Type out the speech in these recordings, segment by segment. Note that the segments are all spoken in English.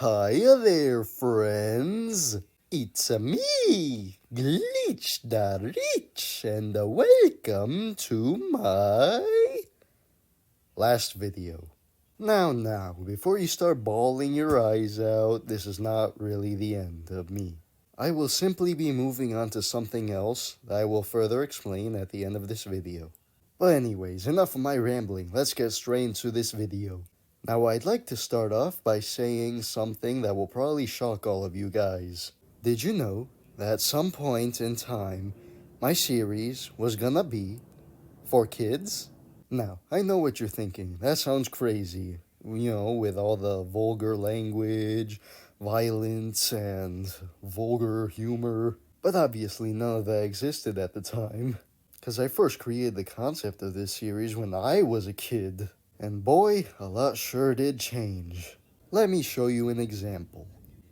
Hiya there, friends. It's me, Glitch, and welcome to my last video. Now, before you start bawling your eyes out, this is not really the end of me. I will simply be moving on to something else that I will further explain at the end of this video. But anyways, enough of my rambling, let's get straight into this video. Now I'd like to start off by saying something that will probably shock all of you guys. Did you know that at some point in time, my series was gonna be for kids? Now, I know what you're thinking, that sounds crazy, with all the vulgar language, violence, and vulgar humor. But obviously none of that existed at the time, because I first created the concept of this series when I was a kid. And boy, a lot sure did change. Let me show you an example.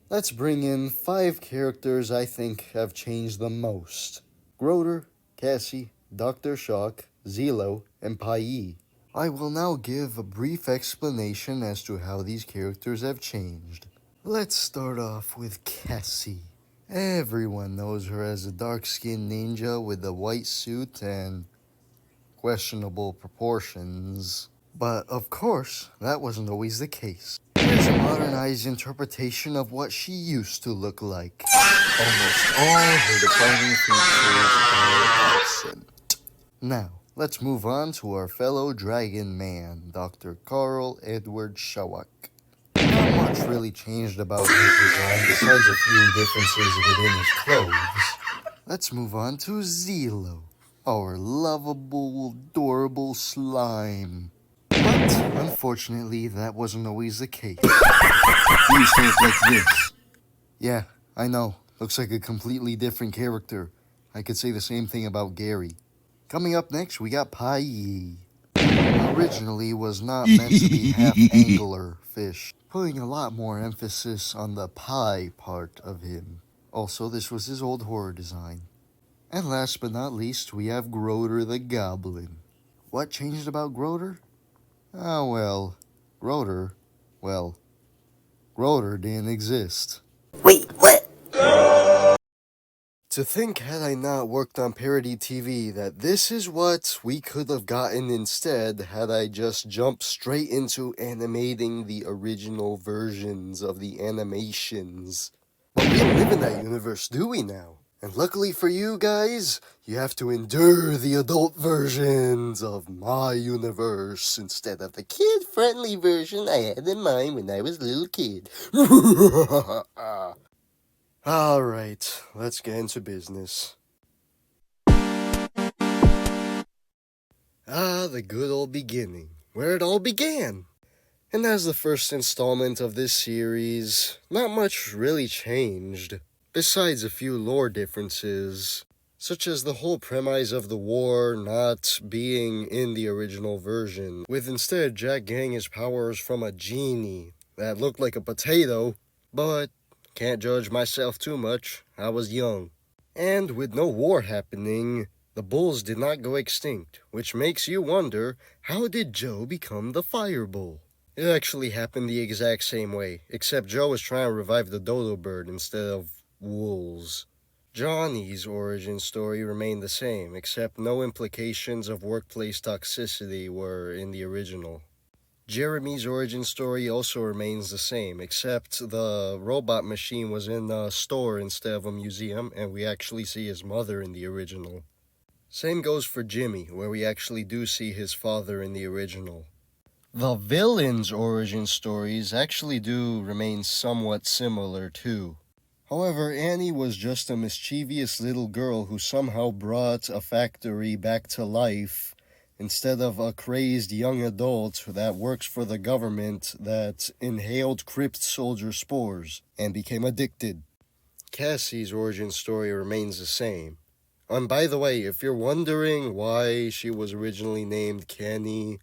Let's bring in 5 characters I think have changed the most. Groter, Cassie, Dr. Shock, Zelo, and Pai. I will now give a brief explanation as to how these characters have changed. Let's start off with Cassie. Everyone knows her as a dark-skinned ninja with a white suit and questionable proportions. But of course, that wasn't always the case. Here's a modernized interpretation of what she used to look like. Almost all her defining features are absent. Now, let's move on to our fellow dragon man, Dr. Carl Edward Shawak. Not much really changed about his design besides a few differences within his clothes. Let's move on to Zelo, our lovable, adorable slime. But, unfortunately, that wasn't always the case. He used to look like this. Yeah, I know. Looks like a completely different character. I could say the same thing about Gary. Coming up next, we got Pai. Originally was not meant to be half-angler fish, putting a lot more emphasis on the pie part of him. Also, this was his old horror design. And last but not least, we have Groter the Goblin. What changed about Groter? Groter didn't exist. Wait, what? To think, had I not worked on parody TV, that this is what we could have gotten instead had I just jumped straight into animating the original versions of the animations. But we don't live in that universe, do we now? And luckily for you guys, you have to endure the adult versions of my universe instead of the kid-friendly version I had in mind when I was a little kid. Alright, let's get into business. The good old beginning, where it all began. And as the first installment of this series, not much really changed. Besides a few lore differences, such as the whole premise of the war not being in the original version, with instead Jack getting his powers from a genie that looked like a potato, but can't judge myself too much, I was young. And with no war happening, the bulls did not go extinct, which makes you wonder, how did Joe become the Fire Bull? It actually happened the exact same way, except Joe was trying to revive the dodo bird instead of wolves. Johnny's origin story remained the same, except no implications of workplace toxicity were in the original. Jeremy's origin story also remains the same, except the robot machine was in a store instead of a museum, and we actually see his mother in the original. Same goes for Jimmy, where we actually do see his father in the original. The villain's origin stories actually do remain somewhat similar too. However, Annie was just a mischievous little girl who somehow brought a factory back to life instead of a crazed young adult that works for the government that inhaled crypt soldier spores and became addicted. Cassie's origin story remains the same. And by the way, if you're wondering why she was originally named Kenny,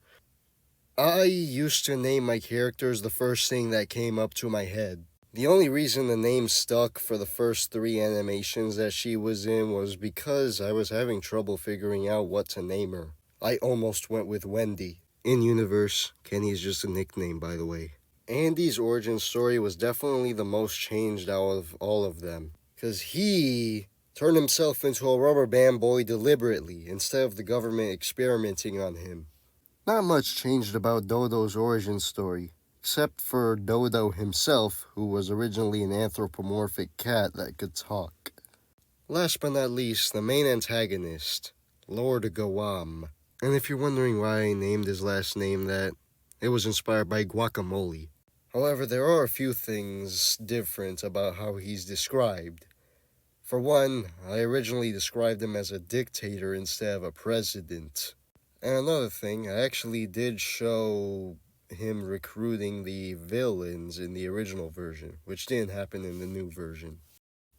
I used to name my characters the first thing that came up to my head. The only reason the name stuck for the first 3 animations that she was in was because I was having trouble figuring out what to name her. I almost went with Wendy. In universe, Kenny is just a nickname, by the way. Andy's origin story was definitely the most changed out of all of them, because he turned himself into a rubber band boy deliberately instead of the government experimenting on him. Not much changed about Dodo's origin story, except for Dodo himself, who was originally an anthropomorphic cat that could talk. Last but not least, the main antagonist, Lord Gawam. And if you're wondering why I named his last name that, it was inspired by guacamole. However, there are a few things different about how he's described. For one, I originally described him as a dictator instead of a president. And another thing, I actually did show him recruiting the villains in the original version, which didn't happen in the new version.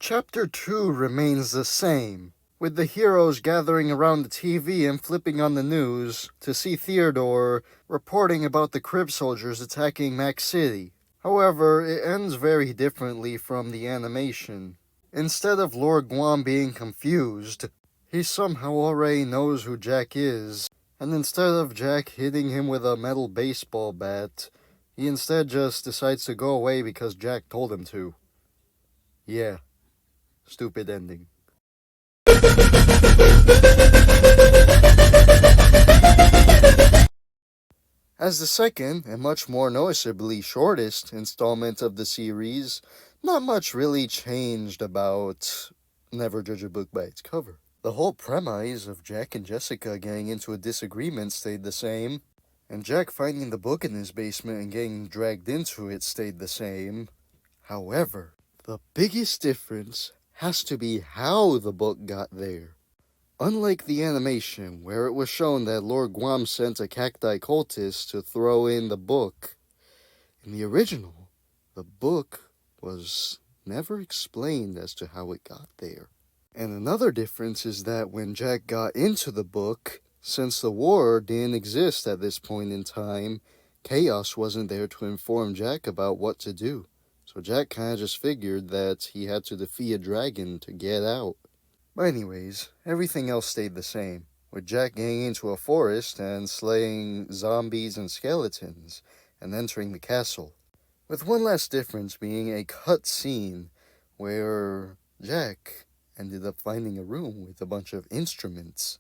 Chapter 2 remains the same, with the heroes gathering around the TV and flipping on the news to see Theodore reporting about the Crib soldiers attacking Mac City. However, it ends very differently from the animation. Instead of Lord Guam being confused, he somehow already knows who Jack is, and instead of Jack hitting him with a metal baseball bat, he instead just decides to go away because Jack told him to. Yeah, stupid ending. As the second, and much more noticeably shortest, installment of the series, not much really changed about Never Judge a Book by its cover. The whole premise of Jack and Jessica getting into a disagreement stayed the same, and Jack finding the book in his basement and getting dragged into it stayed the same. However, the biggest difference has to be how the book got there. Unlike the animation, where it was shown that Lord Guam sent a cacti cultist to throw in the book, in the original, the book was never explained as to how it got there. And another difference is that when Jack got into the book, since the war didn't exist at this point in time, Chaos wasn't there to inform Jack about what to do. So Jack kind of just figured that he had to defeat a dragon to get out. But anyways, everything else stayed the same, with Jack getting into a forest and slaying zombies and skeletons, and entering the castle. With one last difference being a cut scene where Jack ended up finding a room with a bunch of instruments,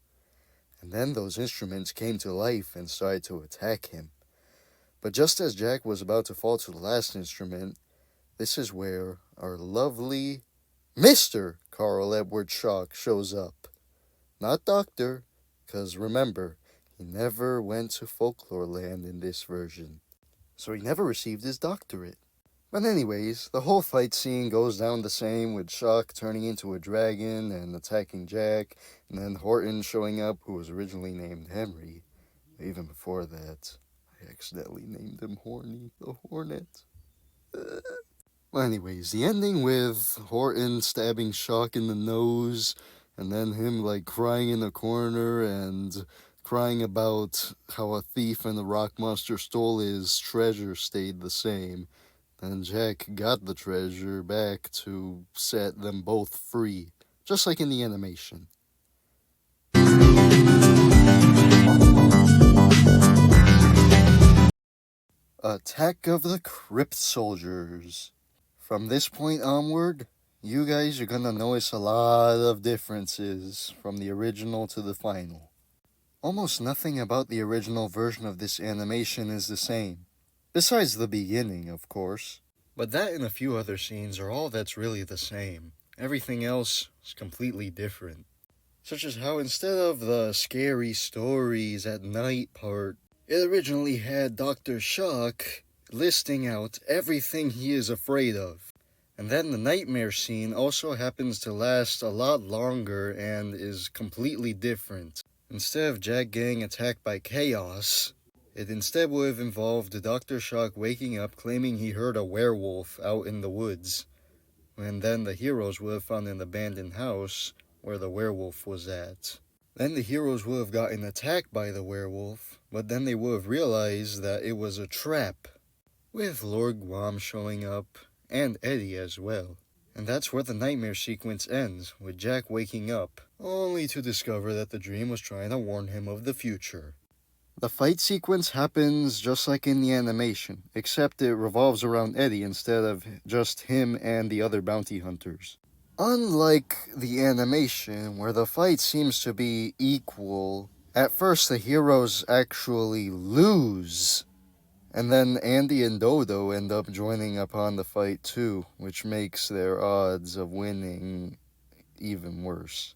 and then those instruments came to life and started to attack him. But just as Jack was about to fall to the last instrument, this is where our lovely Mr. Carl Edward Schock shows up. Not Doctor, because remember, he never went to Folklore Land in this version, so he never received his doctorate. But anyways, the whole fight scene goes down the same, with Schock turning into a dragon and attacking Jack, and then Horton showing up, who was originally named Henry. Even before that, I accidentally named him Horny, the Hornet. Well, anyways, the ending with Horton stabbing Schock in the nose, and then him, crying in the corner and crying about how a thief and the rock monster stole his treasure stayed the same. And Jack got the treasure back to set them both free, just like in the animation. Attack of the Crypt Soldiers. From this point onward, you guys are gonna notice a lot of differences from the original to the final. Almost nothing about the original version of this animation is the same, besides the beginning, of course. But that and a few other scenes are all that's really the same. Everything else is completely different. Such as how instead of the scary stories at night part, it originally had Dr. Schock listing out everything he is afraid of. And then the nightmare scene also happens to last a lot longer and is completely different. Instead of Jack getting attacked by chaos, it instead would have involved Dr. Schock waking up claiming he heard a werewolf out in the woods. And then the heroes would have found an abandoned house where the werewolf was at. Then the heroes would have gotten attacked by the werewolf, but then they would have realized that it was a trap, with Lord Guam showing up, and Eddie as well. And that's where the nightmare sequence ends, with Jack waking up, only to discover that the dream was trying to warn him of the future. The fight sequence happens just like in the animation, except it revolves around Eddie instead of just him and the other bounty hunters. Unlike the animation, where the fight seems to be equal, at first the heroes actually lose. And then Andy and Dodo end up joining upon the fight too, which makes their odds of winning even worse.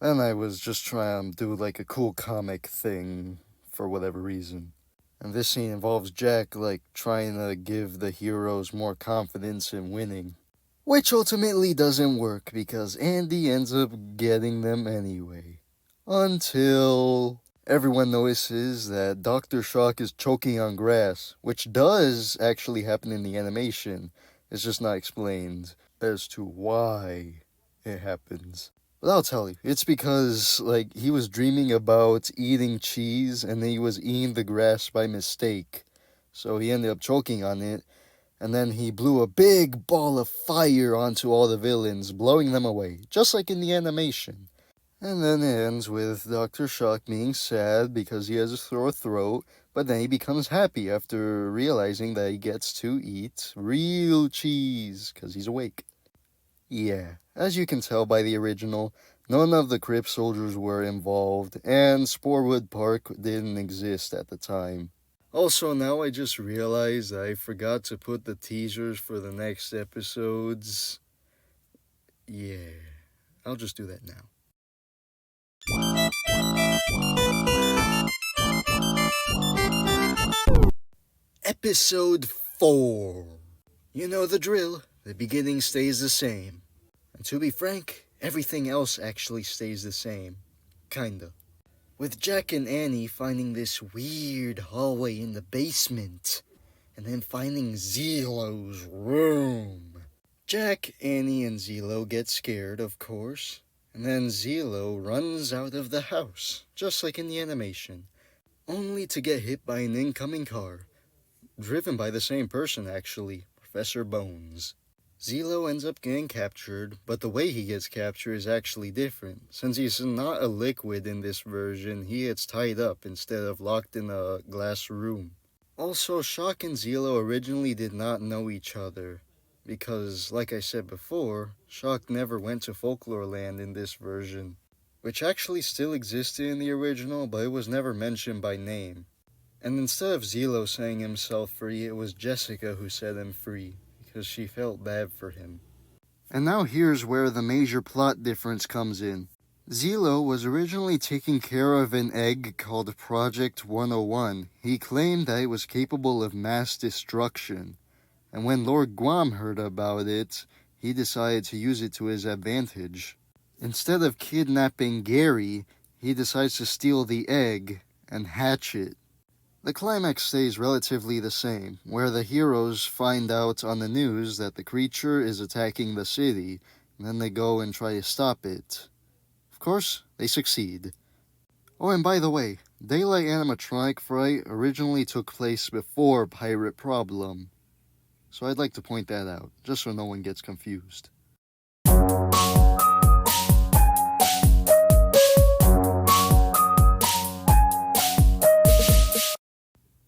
Then I was just trying to do like a cool comic thing for whatever reason. And this scene involves Jack like trying to give the heroes more confidence in winning. Which ultimately doesn't work because Andy ends up getting them anyway. Until everyone notices that Dr. Shock is choking on grass, which does actually happen in the animation. It's just not explained as to why it happens. But I'll tell you, it's because, like, he was dreaming about eating cheese and he was eating the grass by mistake. So he ended up choking on it, and then he blew a big ball of fire onto all the villains, blowing them away, just like in the animation. And then it ends with Dr. Shock being sad because he has a sore throat, but then he becomes happy after realizing that he gets to eat real cheese because he's awake. Yeah, as you can tell by the original, none of the Crip soldiers were involved, and Sporewood Park didn't exist at the time. Also, now I just realized I forgot to put the teasers for the next episodes. Yeah, I'll just do that now. Episode 4. You know the drill. The beginning stays the same. And to be frank, everything else actually stays the same. Kinda. With Jack and Annie finding this weird hallway in the basement, and then finding Zelo's room. Jack, Annie, and Zelo get scared, of course, and then Zelo runs out of the house, just like in the animation, only to get hit by an incoming car, driven by the same person actually, Professor Bones. Zelo ends up getting captured, but the way he gets captured is actually different. Since he's not a liquid in this version, he gets tied up instead of locked in a glass room. Also, Shock and Zelo originally did not know each other, because, like I said before, Shock never went to Folklore Land in this version, which actually still existed in the original, but it was never mentioned by name. And instead of Zelo setting himself free, it was Jessica who set him free, because she felt bad for him. And now here's where the major plot difference comes in. Zelo was originally taking care of an egg called Project 101. He claimed that it was capable of mass destruction. And when Lord Guam heard about it, he decided to use it to his advantage. Instead of kidnapping Gary, he decides to steal the egg and hatch it. The climax stays relatively the same, where the heroes find out on the news that the creature is attacking the city, and then they go and try to stop it. Of course, they succeed. Oh, and by the way, Daylight Animatronic Fright originally took place before Pirate Problem. So I'd like to point that out, just so no one gets confused.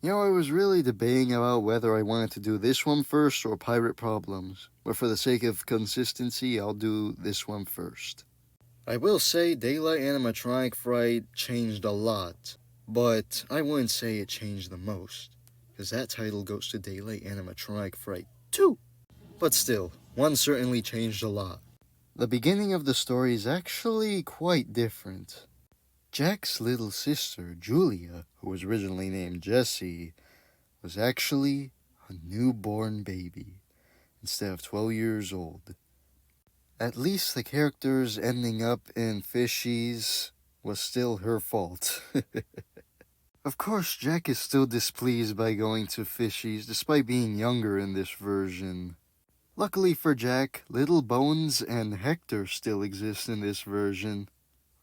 You know, I was really debating about whether I wanted to do this one first or Pirate Problems, but for the sake of consistency, I'll do this one first. I will say Daylight Animatronic Fright changed a lot, but I wouldn't say it changed the most, because that title goes to Daylight Animatronic Fright 2. But still, one certainly changed a lot. The beginning of the story is actually quite different. Jack's little sister, Julia, who was originally named Jessie, was actually a newborn baby, instead of 12 years old. At least the characters ending up in fishies was still her fault. Of course, Jack is still displeased by going to fishies, despite being younger in this version. Luckily for Jack, Little Bones and Hector still exist in this version.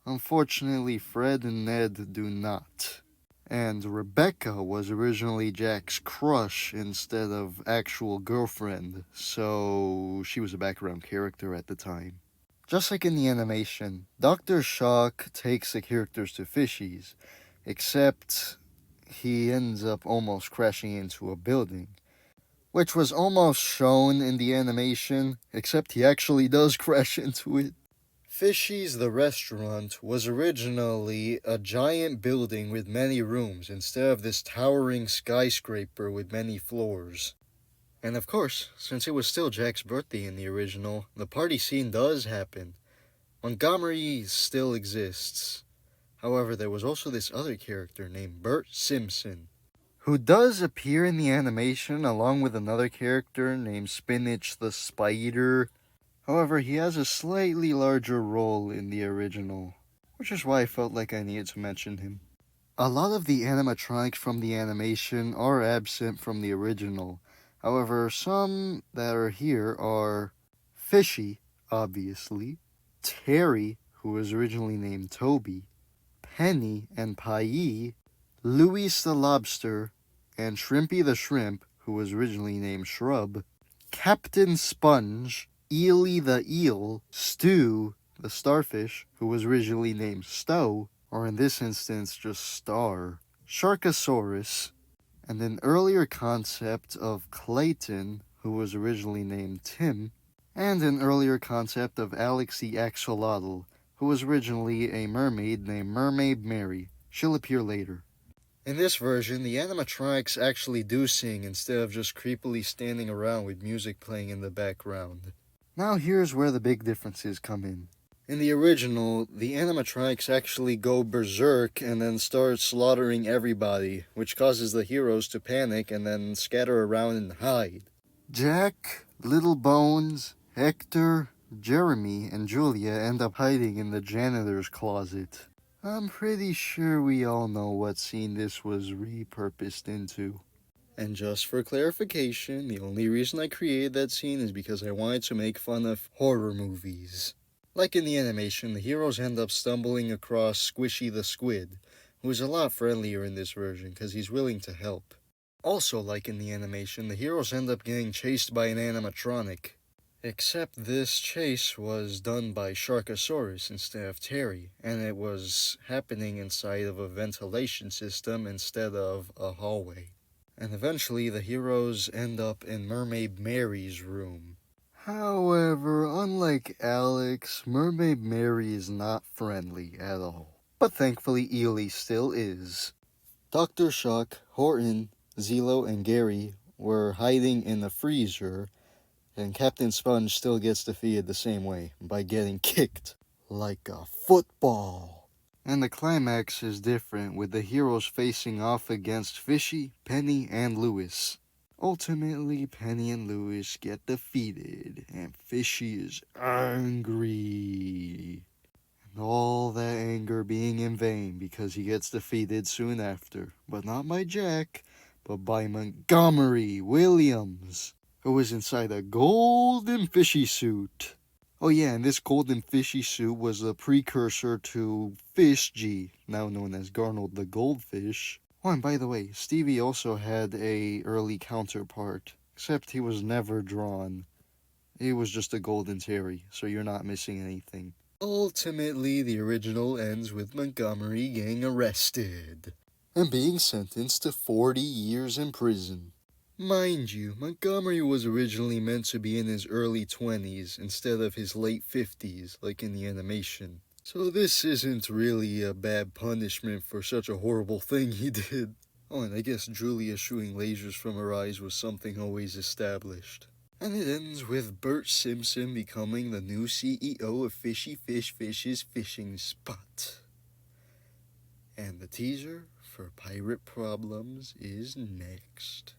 Unfortunately, Fred and Ned do not. And Rebecca was originally Jack's crush instead of actual girlfriend, so she was a background character at the time. Just like in the animation, Dr. Shock takes the characters to fishies, except he ends up almost crashing into a building, which was almost shown in the animation, except he actually does crash into it. Fishy's the restaurant was originally a giant building with many rooms instead of this towering skyscraper with many floors. And of course, since it was still Jack's birthday in the original, the party scene does happen. Montgomery still exists. However, there was also this other character named Bert Simpson, who does appear in the animation along with another character named Spinach the Spider. However, he has a slightly larger role in the original, which is why I felt like I needed to mention him. A lot of the animatronics from the animation are absent from the original. However, some that are here are Fishy, obviously, Terry, who was originally named Toby, Penny and Pie, Louis the Lobster, and Shrimpy the Shrimp, who was originally named Shrub, Captain Sponge, Eely the Eel, Stu the Starfish, who was originally named Stow, or in this instance just Star, Sharkosaurus, and an earlier concept of Clayton, who was originally named Tim, and an earlier concept of Alex the Axolotl, who was originally a mermaid named Mermaid Mary. She'll appear later. In this version, the animatronics actually do sing instead of just creepily standing around with music playing in the background. Now here's where the big differences come in. In the original, the animatronics actually go berserk and then start slaughtering everybody, which causes the heroes to panic and then scatter around and hide. Jack, Little Bones, Hector, Jeremy, and Julia end up hiding in the janitor's closet. I'm pretty sure we all know what scene this was repurposed into. And just for clarification, the only reason I created that scene is because I wanted to make fun of horror movies. Like in the animation, the heroes end up stumbling across Squishy the Squid, who is a lot friendlier in this version because he's willing to help. Also, like in the animation, the heroes end up getting chased by an animatronic. Except this chase was done by Sharkosaurus instead of Terry, and it was happening inside of a ventilation system instead of a hallway. And eventually the heroes end up in Mermaid Mary's room. However, unlike Alex, Mermaid Mary is not friendly at all. But thankfully Ely still is. Dr. Shock, Horton, Zelo, and Gary were hiding in the freezer, and Captain Sponge still gets defeated the same way, by getting kicked like a football. And the climax is different, with the heroes facing off against Fishy, Penny, and Louis. Ultimately, Penny and Louis get defeated, and Fishy is angry. And all that anger being in vain because he gets defeated soon after. But not by Jack, but by Montgomery Williams, who is inside a golden fishy suit. Oh yeah, and this golden fishy suit was a precursor to Fish G, now known as Garnold the Goldfish. Oh, and by the way, Stevie also had a early counterpart, except he was never drawn. He was just a golden Terry, so you're not missing anything. Ultimately, the original ends with Montgomery getting arrested and being sentenced to 40 years in prison. Mind you, Montgomery was originally meant to be in his early 20s instead of his late 50s, like in the animation. So this isn't really a bad punishment for such a horrible thing he did. Oh, and I guess Julia shooting lasers from her eyes was something always established. And it ends with Bert Simpson becoming the new CEO of Fishy Fish Fish's fishing spot. And the teaser for Pirate Problems is next.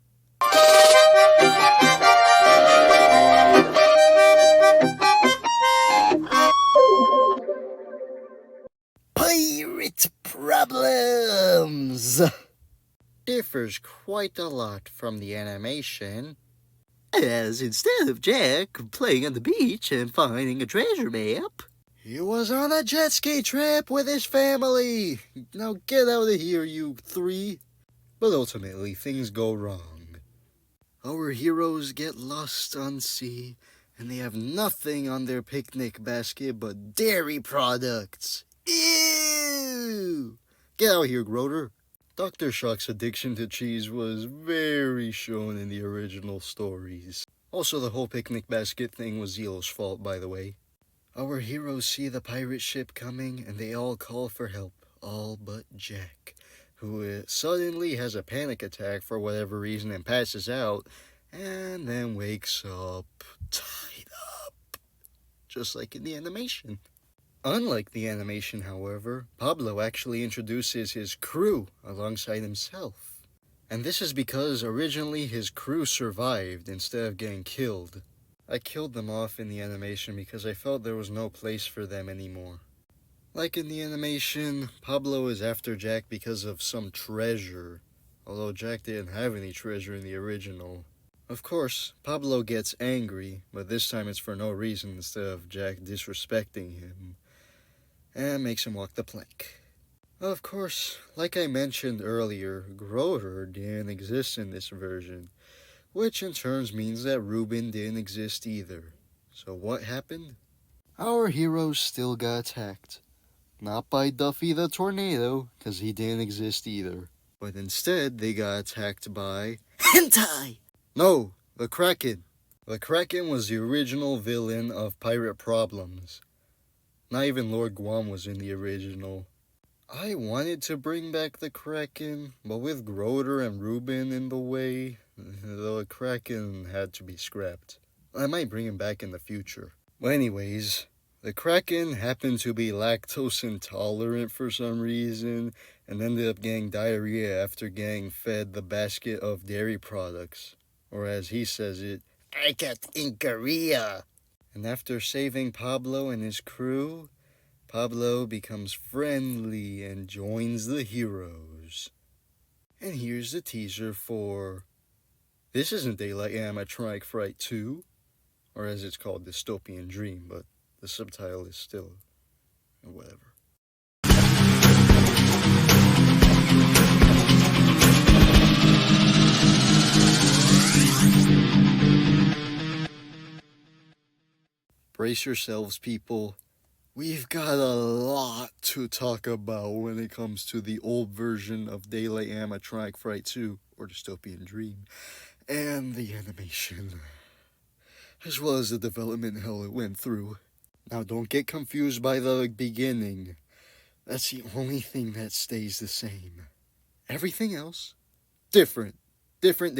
Pirate Problems differs quite a lot from the animation, as instead of Jack playing on the beach and finding a treasure map, he was on a jet ski trip with his family. Now get out of here, you three. But ultimately, things go wrong. Our heroes get lost on sea, and they have nothing on their picnic basket but dairy products. Ew! Get out of here, Grover. Dr. Shock's addiction to cheese was very shown in the original stories. Also, the whole picnic basket thing was Zelo's fault, by the way. Our heroes see the pirate ship coming and they all call for help, all but Jack, who suddenly has a panic attack for whatever reason and passes out, and then wakes up tied up, just like in the animation. Unlike the animation, however, Pablo actually introduces his crew alongside himself. And this is because originally his crew survived instead of getting killed. I killed them off in the animation because I felt there was no place for them anymore. Like in the animation, Pablo is after Jack because of some treasure, although Jack didn't have any treasure in the original. Of course, Pablo gets angry, but this time it's for no reason instead of Jack disrespecting him, and makes him walk the plank. Of course, like I mentioned earlier, Grover didn't exist in this version, which in turn means that Reuben didn't exist either. So what happened? Our heroes still got attacked. Not by Duffy the Tornado, because he didn't exist either. But instead, they got attacked by... Hentai! No, the Kraken. The Kraken was the original villain of Pirate Problems. Not even Lord Guam was in the original. I wanted to bring back the Kraken, but with Grover and Reuben in the way, the Kraken had to be scrapped. I might bring him back in the future. But anyways, the Kraken happened to be lactose intolerant for some reason, and ended up getting diarrhea after getting fed the basket of dairy products. Or as he says it, I got incarria. And after saving Pablo and his crew, Pablo becomes friendly and joins the heroes. And here's the teaser for... This isn't Daylight Animatronic Fright 2, or as it's called, Dystopian Dream, but the subtitle is still... whatever. Brace yourselves, people. We've got a lot to talk about when it comes to the old version of Daylight Animatronic Fright 2, or Dystopian Dream, and the animation, as well as the development hell it went through. Now, don't get confused by the beginning. That's the only thing that stays the same. Everything else, different. Different.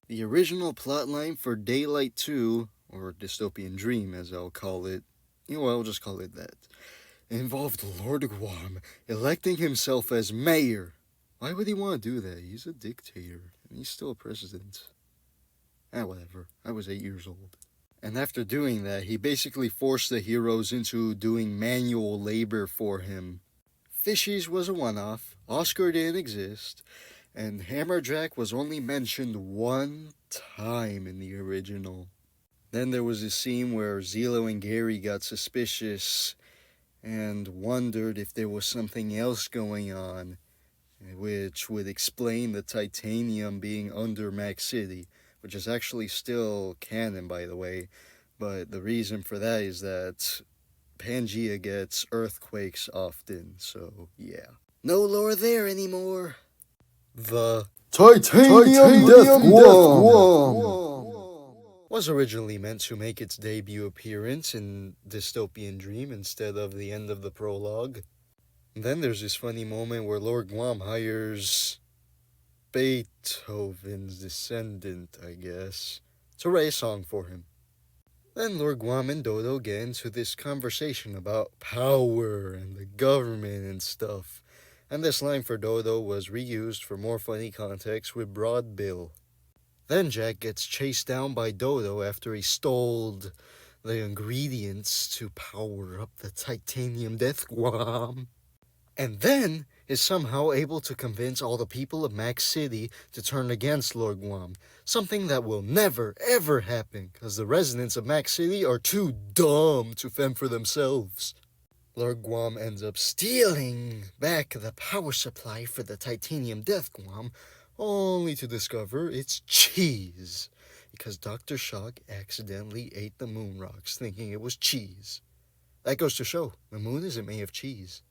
The original plotline for Daylight 2, or Dystopian Dream as I'll call it, I'll just call it that, involved Lord Guam electing himself as mayor. Why would he want to do that? He's a dictator, and he's still a president. Whatever. I was 8 years old. And after doing that, he basically forced the heroes into doing manual labor for him. Fishies was a one-off, Oscar didn't exist, and Hammerjack was only mentioned one time in the original. Then there was a scene where Zelo and Gary got suspicious and wondered if there was something else going on, which would explain the titanium being under Max City, which is actually still canon, by the way, but the reason for that is that Pangea gets earthquakes often, so yeah. No lore there anymore. The Titanium Death Guam was originally meant to make its debut appearance in Dystopian Dream instead of the end of the prologue. Then there's this funny moment where Lord Guam hires Beethoven's descendant, I guess, to write a song for him. Then Lord Guam and Dodo get into this conversation about power and the government and stuff. And this line for Dodo was reused for more funny context with Broad Bill. Then Jack gets chased down by Dodo after he stole the ingredients to power up the Titanium Death Guam. And then is somehow able to convince all the people of Max City to turn against Lord Guam. Something that will never, ever happen, because the residents of Max City are too dumb to fend for themselves. Lord Guam ends up stealing back the power supply for the Titanium Death Guam, only to discover it's cheese, because Dr. Shock accidentally ate the moon rocks thinking it was cheese. That goes to show, the moon isn't made of cheese.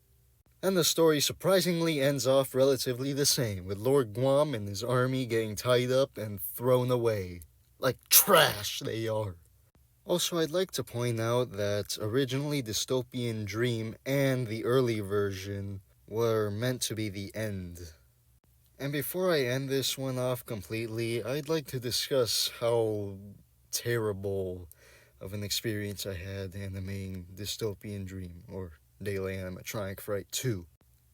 And the story surprisingly ends off relatively the same, with Lord Guam and his army getting tied up and thrown away. Like trash they are. Also, I'd like to point out that originally Dystopian Dream and the early version were meant to be the end. And before I end this one off completely, I'd like to discuss how terrible of an experience I had animating Dystopian Dream, or Daily Animatronic Fright 2.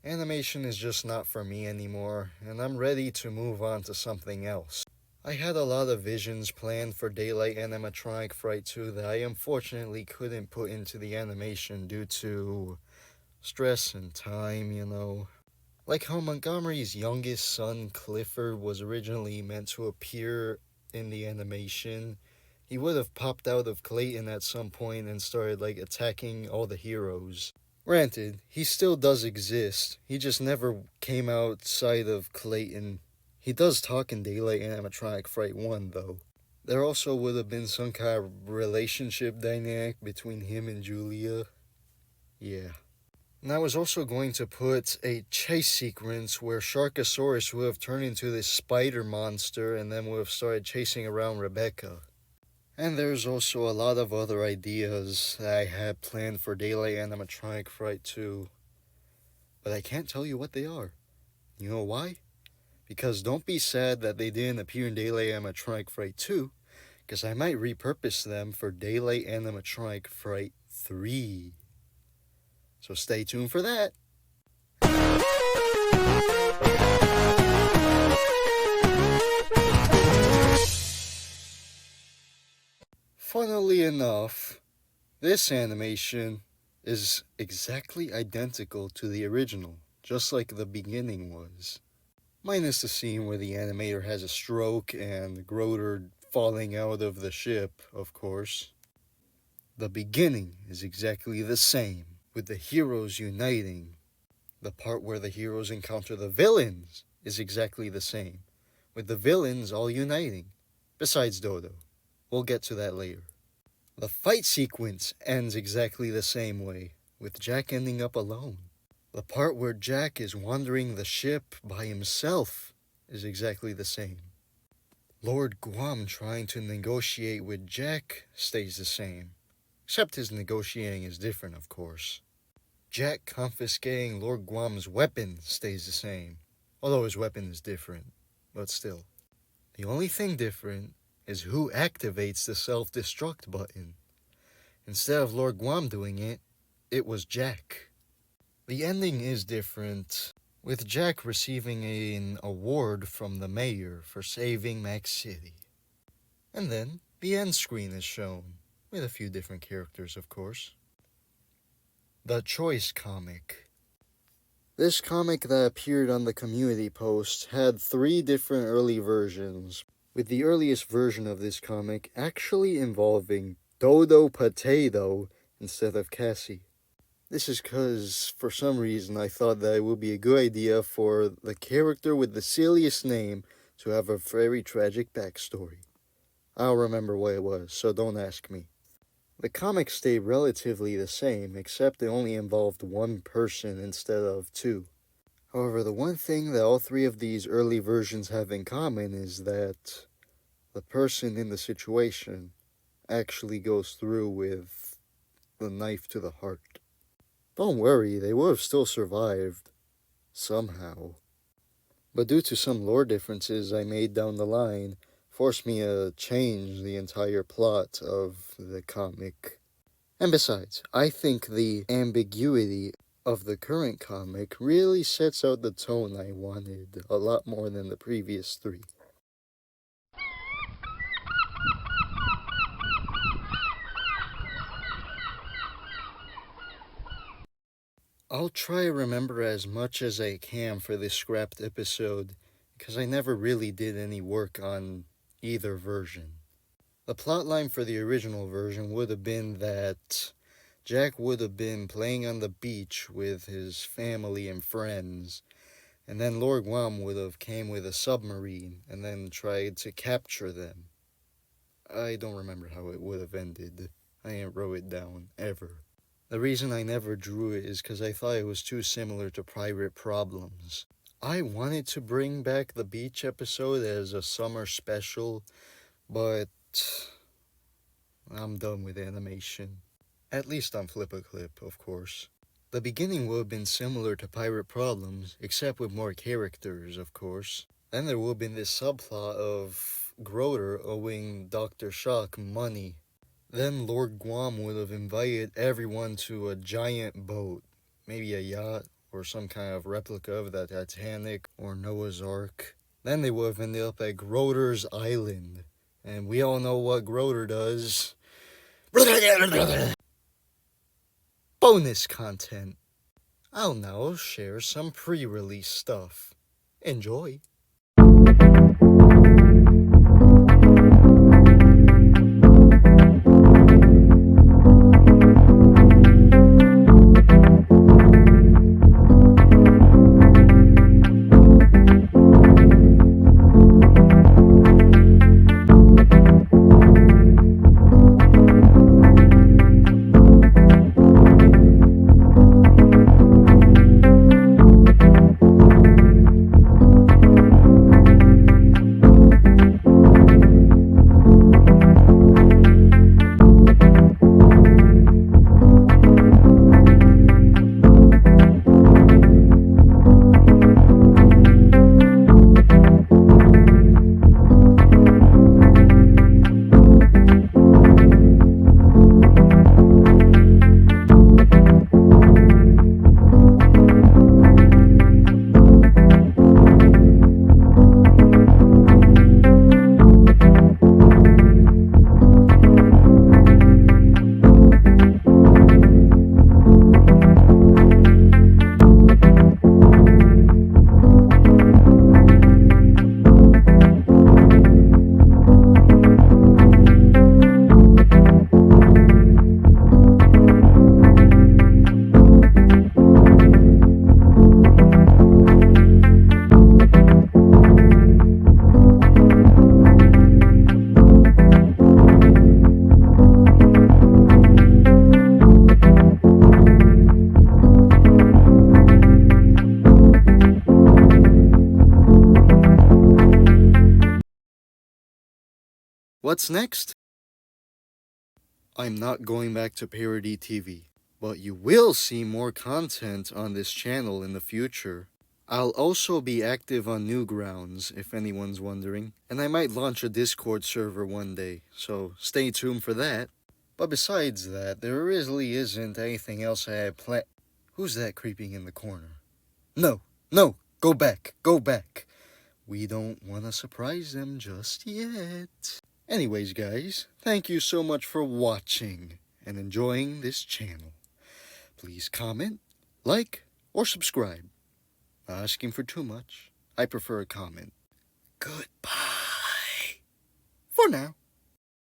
Animation is just not for me anymore, and I'm ready to move on to something else. I had a lot of visions planned for Daylight Animatronic Fright 2 that I unfortunately couldn't put into the animation due to stress and time, you know. Like how Montgomery's youngest son, Clifford, was originally meant to appear in the animation. He would have popped out of Clayton at some point and started, attacking all the heroes. Granted, he still does exist. He just never came outside of Clayton. He does talk in Daylight Animatronic Fright 1, though. There also would have been some kind of relationship dynamic between him and Julia. Yeah. And I was also going to put a chase sequence where Sharkosaurus would have turned into this spider monster and then would have started chasing around Rebecca. And there's also a lot of other ideas that I had planned for Daylight Animatronic Fright 2. But I can't tell you what they are. You know why? Because don't be sad that they didn't appear in Daylight Animatronic Fright 2, because I might repurpose them for Daylight Animatronic Fright 3. So stay tuned for that. Funnily enough, this animation is exactly identical to the original, just like the beginning was. Minus the scene where the animator has a stroke and Groder falling out of the ship, of course. The beginning is exactly the same, with the heroes uniting. The part where the heroes encounter the villains is exactly the same, with the villains all uniting, besides Dodo. We'll get to that later. The fight sequence ends exactly the same way, with Jack ending up alone. The part where Jack is wandering the ship by himself is exactly the same. Lord Guam trying to negotiate with Jack stays the same, except his negotiating is different, of course. Jack confiscating Lord Guam's weapon stays the same, although his weapon is different, but still. The only thing different is who activates the self-destruct button. Instead of Lord Guam doing it, it was Jack. The ending is different, with Jack receiving an award from the mayor for saving Max City. And then, the end screen is shown, with a few different characters, of course. The Choice comic. This comic that appeared on the community post had 3 different early versions, with the earliest version of this comic actually involving Dodo Potato instead of Cassie. This is because, for some reason, I thought that it would be a good idea for the character with the silliest name to have a very tragic backstory. I'll remember what it was, so don't ask me. The comic stayed relatively the same, except it only involved 1 person instead of 2. However, the one thing that all 3 of these early versions have in common is that the person in the situation actually goes through with the knife to the heart. Don't worry, they would have still survived. Somehow. But due to some lore differences I made down the line, forced me to change the entire plot of the comic. And besides, I think the ambiguity of the current comic really sets out the tone I wanted a lot more than the previous 3. I'll try to remember as much as I can for this scrapped episode, because I never really did any work on either version. The plotline for the original version would have been that Jack would have been playing on the beach with his family and friends, and then Lord Guam would have came with a submarine and then tried to capture them. I don't remember how it would have ended. I ain't wrote it down, ever. The reason I never drew it is because I thought it was too similar to Pirate Problems. I wanted to bring back the beach episode as a summer special, but I'm done with animation. At least on Flip-A-Clip, of course. The beginning would have been similar to Pirate Problems, except with more characters, of course. Then there would have been this subplot of Groder owing Dr. Shock money. Then Lord Guam would have invited everyone to a giant boat, maybe a yacht, or some kind of replica of the Titanic or Noah's Ark. Then they would have ended up at Groder's Island, and we all know what Groder does. Bonus content. I'll now share some pre-release stuff. Enjoy. What's next? I'm not going back to Parody TV, but you will see more content on this channel in the future. I'll also be active on Newgrounds, if anyone's wondering, and I might launch a Discord server one day, so stay tuned for that. But besides that, there really isn't anything else I had planned. Who's that creeping in the corner? No, go back. We don't want to surprise them just yet. Anyways, guys, thank you so much for watching and enjoying this channel. Please comment, like, or subscribe. Not asking for too much. I prefer a comment. Goodbye. For now.